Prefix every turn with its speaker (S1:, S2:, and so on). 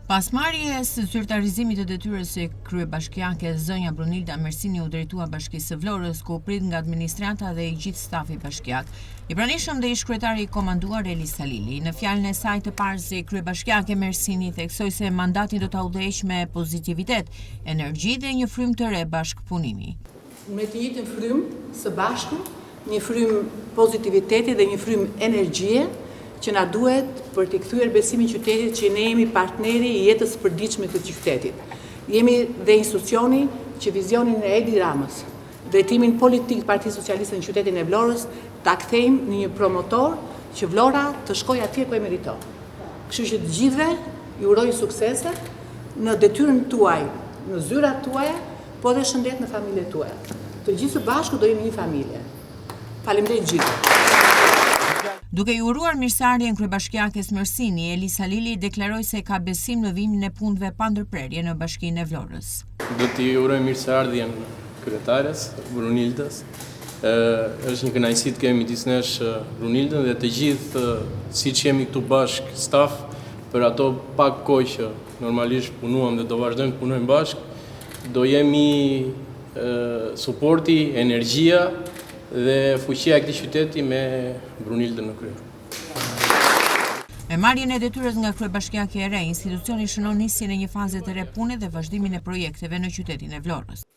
S1: Pas marrjes së zyrtarizimit të detyrës së kryebashkiake, zënja Brunilda Mersini u drejtua Bashkisë së Vlorës, ku u prit nga administrata dhe i gjithë stafi bashkiak. I pranishëm dhe ish kryetari i komanduar Elis Salili. Në fjalën e saj të parë si kryebashkiake, Mersini theksoi se mandati do ta udhëheq me pozitivitet, energji dhe një frymë të re bashkëpunimi.
S2: Me të njëjtën frymë së bashku, një frymë pozitiviteti dhe një frymë energjie që na duhet për të kthyer besimin qytetit që ne jemi partneri i jetës së përditshme të qytetit. Jemi dhe institucioni që vizionin e Edi Ramës, drejtimin politik Partisë Socialiste në qytetin e Vlorës, ta kthejmë në një promotor që Vlora të shkojë atje ku e meriton. Kështu që të gjithëve ju uroj suksese në detyrën tuaj, në zyrat tuaja, po dhe shëndet në familjet tuaja. Të gjithë së bashku do jemi një familje. Faleminderit gjithë.
S1: Duke i uruar mirësarjen kryebashkiakes Mersini, Elis Salili deklaroi se ka besim në vimin e punëve pa ndërprerje në Bashkinë e Vlorës.
S3: Do t'i uroj mirësardhjen kryetares Brunildës. Është një kënaqësi të kemi midis nesh Brunildën dhe të gjithë siç jemi këtu bashk staf për ato pak kohë që normalisht punuam dhe do vazhdojmë të punojmë bashk, do jemi suporti, energjia dhe fuqia e këtij qyteti me Brunildën në krye.
S1: Me marrjen e detyrës nga kryebashkiaki e re, institucioni shënon nisjen e një faze të re pune dhe vazhdimin e projekteve në qytetin e Vlorës.